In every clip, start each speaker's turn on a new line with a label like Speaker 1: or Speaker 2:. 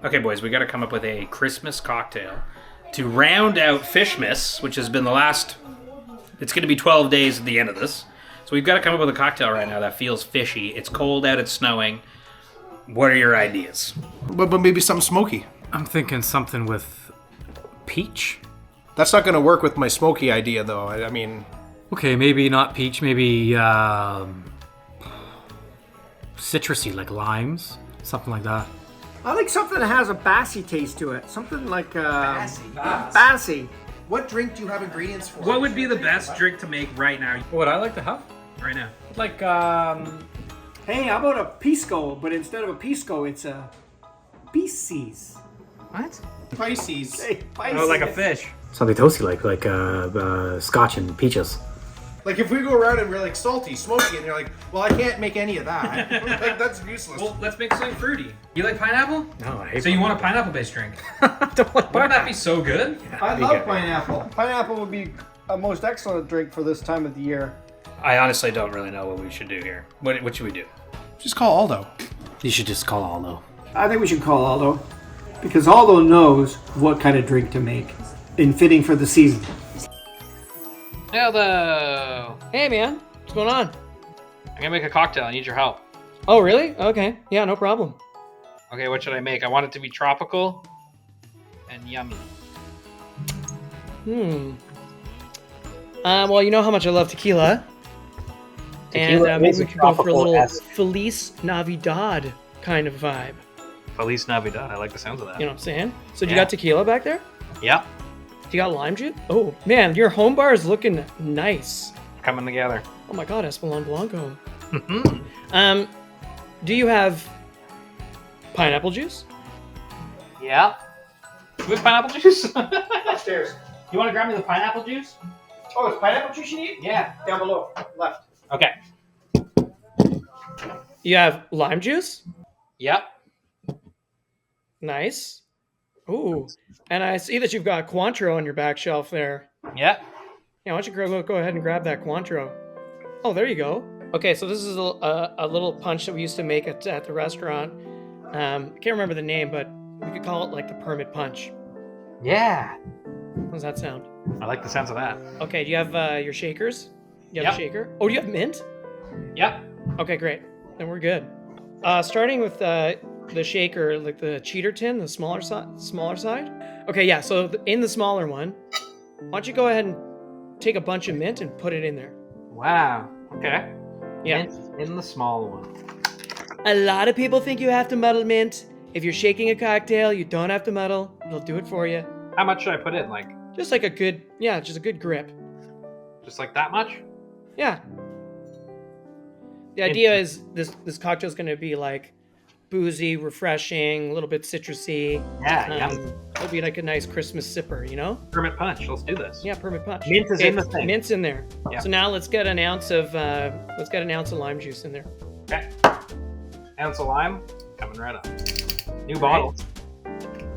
Speaker 1: Okay, boys, we got to come up with a Christmas cocktail to round out FISHMAS, which has been the last... It's going to be 12 days at the end of this. So we've got to come up with a cocktail right now that feels fishy. It's cold out, it's snowing. What are your ideas?
Speaker 2: But maybe something smoky.
Speaker 3: I'm thinking something with peach.
Speaker 2: That's not going to work with my smoky idea, though. I mean...
Speaker 3: Okay, maybe not peach, maybe citrusy, like limes. Something like that.
Speaker 4: I like something that has a bassy taste to it. Something like
Speaker 5: Bassy.
Speaker 4: bassy.
Speaker 5: What drink do you have ingredients for?
Speaker 1: What would be the best drink to make right now?
Speaker 3: What I like to have?
Speaker 1: Right now.
Speaker 3: Like,
Speaker 4: Hey, how about a pisco? But instead of a pisco, it's a Pisces.
Speaker 3: what?
Speaker 5: Pisces.
Speaker 4: Hey, Pisces.
Speaker 1: Oh, like a fish.
Speaker 3: Something toasty, like scotch and peaches.
Speaker 5: Like if we go around and we're like salty, smoky, and you're like, well, I can't make any of that. Like that's useless.
Speaker 1: Well, let's make something fruity. You like pineapple?
Speaker 3: No, I hate
Speaker 1: So you want a pineapple-based drink?
Speaker 3: don't like
Speaker 1: Wouldn't that be so good?
Speaker 4: I love pineapple. Pineapple would be a most excellent drink for this time of the year.
Speaker 1: I honestly don't really know what we should do here. What should we do?
Speaker 2: Just call Aldo.
Speaker 3: You should just call Aldo.
Speaker 4: I think we should call Aldo. Because Aldo knows what kind of drink to make. And fitting for the season.
Speaker 6: Hello. Hey, man. What's going on? I'm gonna make a cocktail. I need your help.
Speaker 7: Oh, really? Okay. Yeah, no problem.
Speaker 6: Okay, what should I make? I want it to be tropical and yummy.
Speaker 7: Well, you know how much I love tequila.
Speaker 3: Tequila
Speaker 7: And maybe
Speaker 3: is
Speaker 7: we
Speaker 3: a
Speaker 7: could go for a little
Speaker 3: tropical-esque.
Speaker 7: Feliz Navidad kind of vibe.
Speaker 6: Feliz Navidad. I like the sounds of that.
Speaker 7: You know what I'm saying? So, do you
Speaker 6: Yeah.
Speaker 7: got tequila back there?
Speaker 6: Yep.
Speaker 7: Do you got lime juice? Oh, man, your home bar is looking nice.
Speaker 6: Coming together.
Speaker 7: Oh my god, Espolon Blanco.
Speaker 6: Mhm.
Speaker 7: Do you have pineapple juice?
Speaker 6: Yeah. Do we have pineapple juice?
Speaker 4: Upstairs.
Speaker 6: You want to grab me the pineapple juice?
Speaker 4: Oh, it's pineapple juice you need?
Speaker 6: Yeah.
Speaker 4: Down below. Left.
Speaker 6: Okay.
Speaker 7: You have lime juice?
Speaker 6: Yep.
Speaker 7: Nice. Ooh. And I see that you've got Cointreau on your back shelf there.
Speaker 6: Yep.
Speaker 7: Yeah, why don't you go ahead and grab that Cointreau? Oh, there you go. Okay, so this is a little punch that we used to make at the restaurant. Can't remember the name, but we could call it like the permit punch.
Speaker 6: Yeah.
Speaker 7: How does that sound?
Speaker 6: I like the sounds of that.
Speaker 7: Okay, do you have your shakers? You have a
Speaker 6: Yep.
Speaker 7: shaker? Oh, do you have mint?
Speaker 6: Yep.
Speaker 7: Okay, great. Then we're good. Starting with the shaker, like the cheater tin, the smaller side. Okay, yeah. So in the smaller one, why don't you go ahead and take a bunch of mint and put it in there?
Speaker 6: Wow. Okay.
Speaker 7: Yeah.
Speaker 6: Mint in the small one.
Speaker 7: A lot of people think you have to muddle mint. If you're shaking a cocktail, you don't have to muddle. It'll do it for you.
Speaker 6: How much should I put in? Like,
Speaker 7: Just like a good, just a good grip.
Speaker 6: just like that much?
Speaker 7: Yeah. The idea is this cocktail's going to be like boozy, refreshing, a little bit citrusy.
Speaker 6: Yeah. Yum.
Speaker 7: It'll be like a nice Christmas sipper, you know?
Speaker 6: Permit punch. Let's do this.
Speaker 7: Yeah, permit punch.
Speaker 6: Mint is in the thing.
Speaker 7: Mint's in there.
Speaker 6: Yeah.
Speaker 7: So now let's get an ounce of lime juice in there.
Speaker 6: Okay. Ounce of lime. Coming right up. New bottle.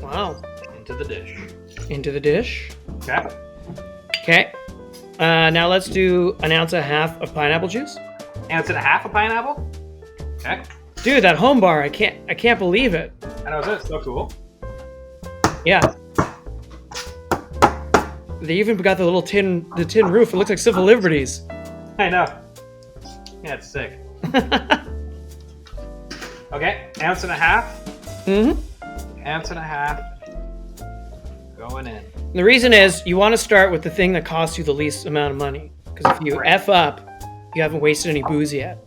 Speaker 7: Wow.
Speaker 6: Into the dish.
Speaker 7: Into the dish.
Speaker 6: Okay.
Speaker 7: Okay. Now let's do an ounce and a half of pineapple juice.
Speaker 6: Ounce and a half of pineapple. Okay.
Speaker 7: Dude, that home bar, I can't believe it.
Speaker 6: I know, it's so cool.
Speaker 7: Yeah. They even got the little tin roof. It looks like Civil Liberties.
Speaker 6: I know. Yeah, it's sick. Okay, ounce and a half.
Speaker 7: Mm-hmm.
Speaker 6: Ounce and a half. Going in.
Speaker 7: The reason is you want to start with the thing that costs you the least amount of money. Because if you F up, you haven't wasted any booze yet.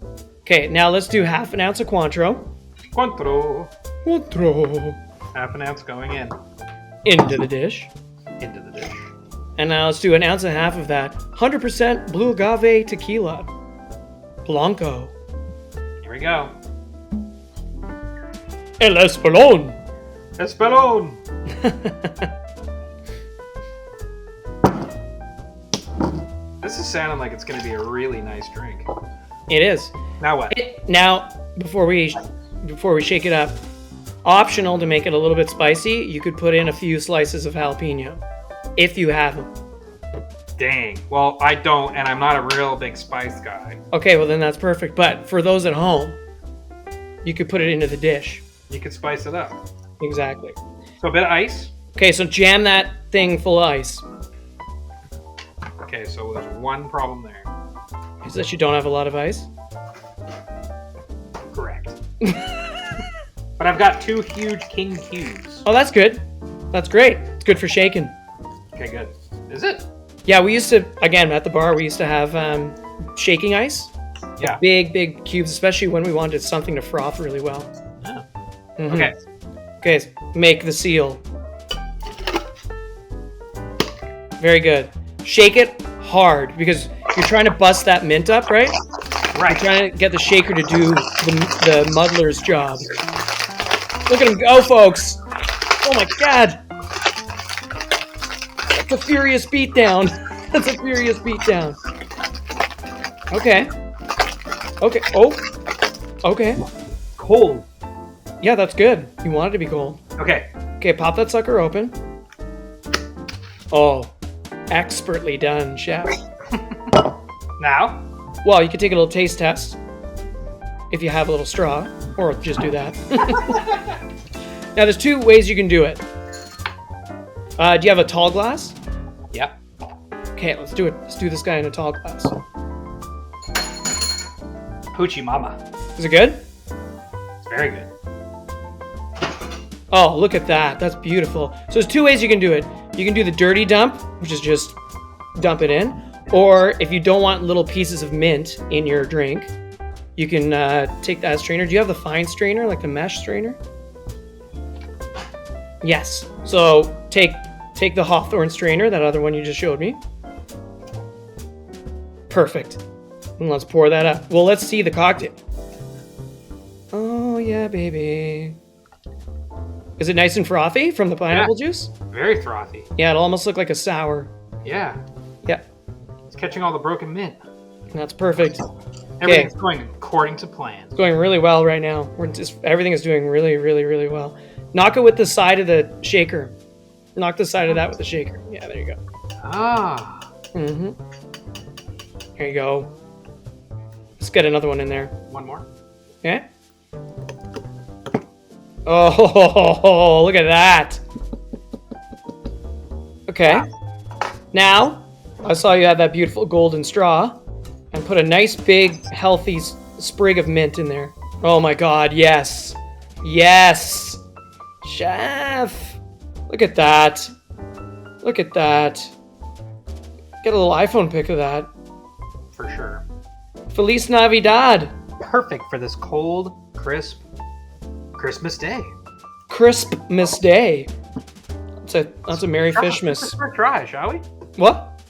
Speaker 7: Okay, now let's do half an ounce of Cointreau.
Speaker 6: Cointreau.
Speaker 7: Cointreau.
Speaker 6: Half an ounce going in.
Speaker 7: Into the dish.
Speaker 6: Into the dish.
Speaker 7: And now let's do an ounce and a half of that 100% blue agave tequila. Blanco.
Speaker 6: Here we go.
Speaker 7: El Espolón.
Speaker 6: Espelon. This is sounding like it's going to be a really nice drink.
Speaker 7: It is.
Speaker 6: Now what?
Speaker 7: Now, before we shake it up, optional to make it a little bit spicy, you could put in a few slices of jalapeno, if you have them.
Speaker 6: Dang. Well, I don't, and I'm not a real big spice guy.
Speaker 7: Okay, well then that's perfect. But for those at home, you could put it into the dish.
Speaker 6: You could spice it up.
Speaker 7: Exactly.
Speaker 6: So a bit of ice.
Speaker 7: Okay, so jam that thing full of ice.
Speaker 6: Okay, so there's one problem there.
Speaker 7: Is that you don't have a lot of ice?
Speaker 6: Correct. But I've got 2 huge king cubes.
Speaker 7: Oh, that's good. That's great. It's good for shaking.
Speaker 6: Okay, good. Is it?
Speaker 7: Yeah, we used to, again, at the bar, we used to have shaking ice.
Speaker 6: Yeah.
Speaker 7: Big, big cubes, especially when we wanted something to froth really well.
Speaker 6: Oh.
Speaker 7: Mhm.
Speaker 6: Okay.
Speaker 7: Okay, make the seal. Very good. Shake it hard because you're trying to bust that mint up, right?
Speaker 6: Right.
Speaker 7: You're trying to get the shaker to do the muddler's job. Look at him go, folks. Oh my god. That's a furious beatdown. That's a furious beatdown. Okay. Okay. Oh. Okay.
Speaker 6: Cold.
Speaker 7: Yeah, that's good. You want it to be cold.
Speaker 6: Okay.
Speaker 7: Okay, pop that sucker open. Oh, expertly done, chef.
Speaker 6: Now.
Speaker 7: Well, you could take a little taste test if you have a little straw, or just do that. Now, there's 2 ways you can do it. Do you have a tall glass?
Speaker 6: Yep.
Speaker 7: Okay, let's do it. Let's do this guy in a tall glass.
Speaker 6: Hoochie mama.
Speaker 7: Is it good?
Speaker 6: It's very good.
Speaker 7: Oh, look at that. That's beautiful. So there's 2 ways you can do it. You can do the dirty dump, which is just dump it in. Or if you don't want little pieces of mint in your drink, you can take that strainer. Do you have the fine strainer, like the mesh strainer? Yes. So take the Hawthorne strainer, that other one you just showed me. Perfect. And let's pour that up. Well, let's see the cocktail. Oh, yeah, baby. Is it nice and frothy from the pineapple juice?
Speaker 6: Very frothy.
Speaker 7: Yeah, it'll almost look like a sour.
Speaker 6: Yeah.
Speaker 7: Yeah,
Speaker 6: It's catching all the broken mint.
Speaker 7: that's perfect.
Speaker 6: Everything's going according to plan.
Speaker 7: It's going really well right now. Everything is doing really, really, really well. Knock it with the side of the shaker. Knock the side of that with the shaker. Yeah, there you go.
Speaker 6: Ah.
Speaker 7: Mm-hmm. There you go. Let's get another one in there.
Speaker 6: One more.
Speaker 7: Okay. Oh, look at that. Okay. Now, I saw you had that beautiful golden straw and put a nice big healthy sprig of mint in there. Oh my god, yes. Yes. Chef. Look at that. Look at that. Get a little iPhone pic of that.
Speaker 6: For sure.
Speaker 7: Feliz Navidad.
Speaker 6: Perfect for this cold, crisp Christmas day.
Speaker 7: Crispmas Day. That's a Merry Fishmas.
Speaker 6: Let's try, shall we?
Speaker 7: What?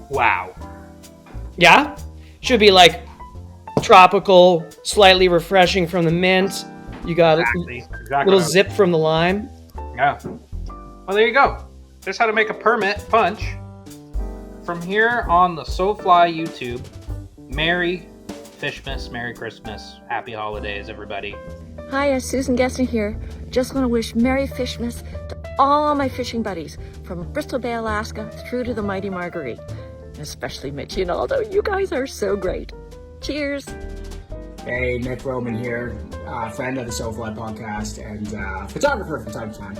Speaker 6: Wow.
Speaker 7: Yeah? Should be like tropical, slightly refreshing from the mint. You got
Speaker 6: Exactly.
Speaker 7: a little zip from the lime.
Speaker 6: Yeah. Well, there you go. There's how to make a permit punch. From here on the SoFly YouTube, Merry Fishmas, Merry Christmas, Happy Holidays, everybody.
Speaker 8: Hi, Susan Gessner here. Just want to wish Merry Fishmas to all my fishing buddies from Bristol Bay, Alaska, through to the mighty Marguerite. And especially Mitchie and Aldo. You guys are so great. Cheers.
Speaker 9: Hey, Nick Roman here, friend of the SoFly podcast and photographer from time to time.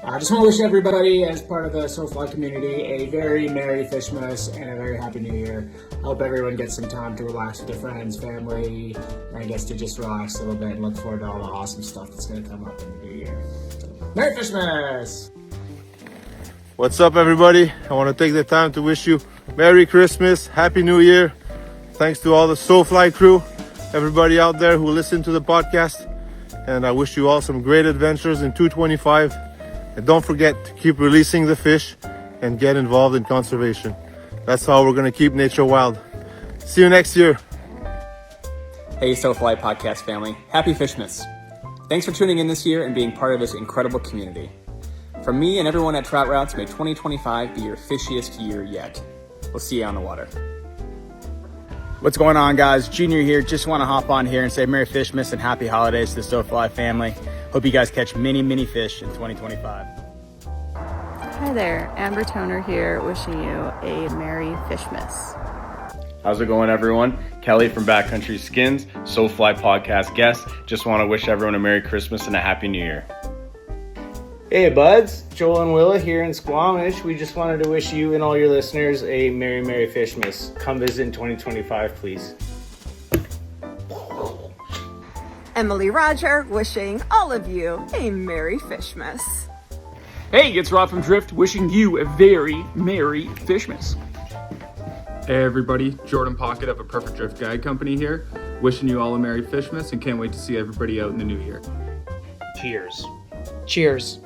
Speaker 9: I just want to wish everybody, as part of the SoFly community, a very Merry Fishmas and a very Happy New Year. I hope everyone gets some time to relax with their friends, family, and I guess to just relax a little bit and look forward to all the awesome stuff that's going to come up in the new year. So, Merry Fishmas!
Speaker 10: What's up, everybody? I want to take the time to wish you Merry Christmas, Happy New Year. Thanks to all the SoFly crew, everybody out there who listened to the podcast. And I wish you all some great adventures in 225. And don't forget to keep releasing the fish and get involved in conservation. That's how we're going to keep nature wild. See you next year.
Speaker 11: Hey, SoFly podcast family. Happy Fishmas. Thanks for tuning in this year and being part of this incredible community. From me and everyone at Trout Routes, may 2025 be your fishiest year yet. We'll see you on the water.
Speaker 12: What's going on, guys? Junior here. Just want to hop on here and say Merry Fishmas and Happy Holidays to the SoFly family. Hope you guys catch many, many fish in 2025.
Speaker 13: Hi there, Amber Toner here, wishing you a Merry Fishmas. How's it going, everyone? Kelly from Backcountry Skins, SoFly podcast guest. Just want to wish everyone a Merry Christmas and a Happy New Year.
Speaker 14: Hey buds, Joel and Willa here in Squamish. We just wanted to wish you and all your listeners a Merry Fishmas. Come visit in 2025, please.
Speaker 15: Emily Roger wishing all of you a Merry Fishmas.
Speaker 16: Hey, it's Rob from Drift wishing you a very Merry Fishmas.
Speaker 17: Hey everybody, Jordan Pocket of A Perfect Drift Guide Company here, wishing you all a Merry Fishmas and can't wait to see everybody out in the new year.
Speaker 6: Cheers.
Speaker 7: Cheers.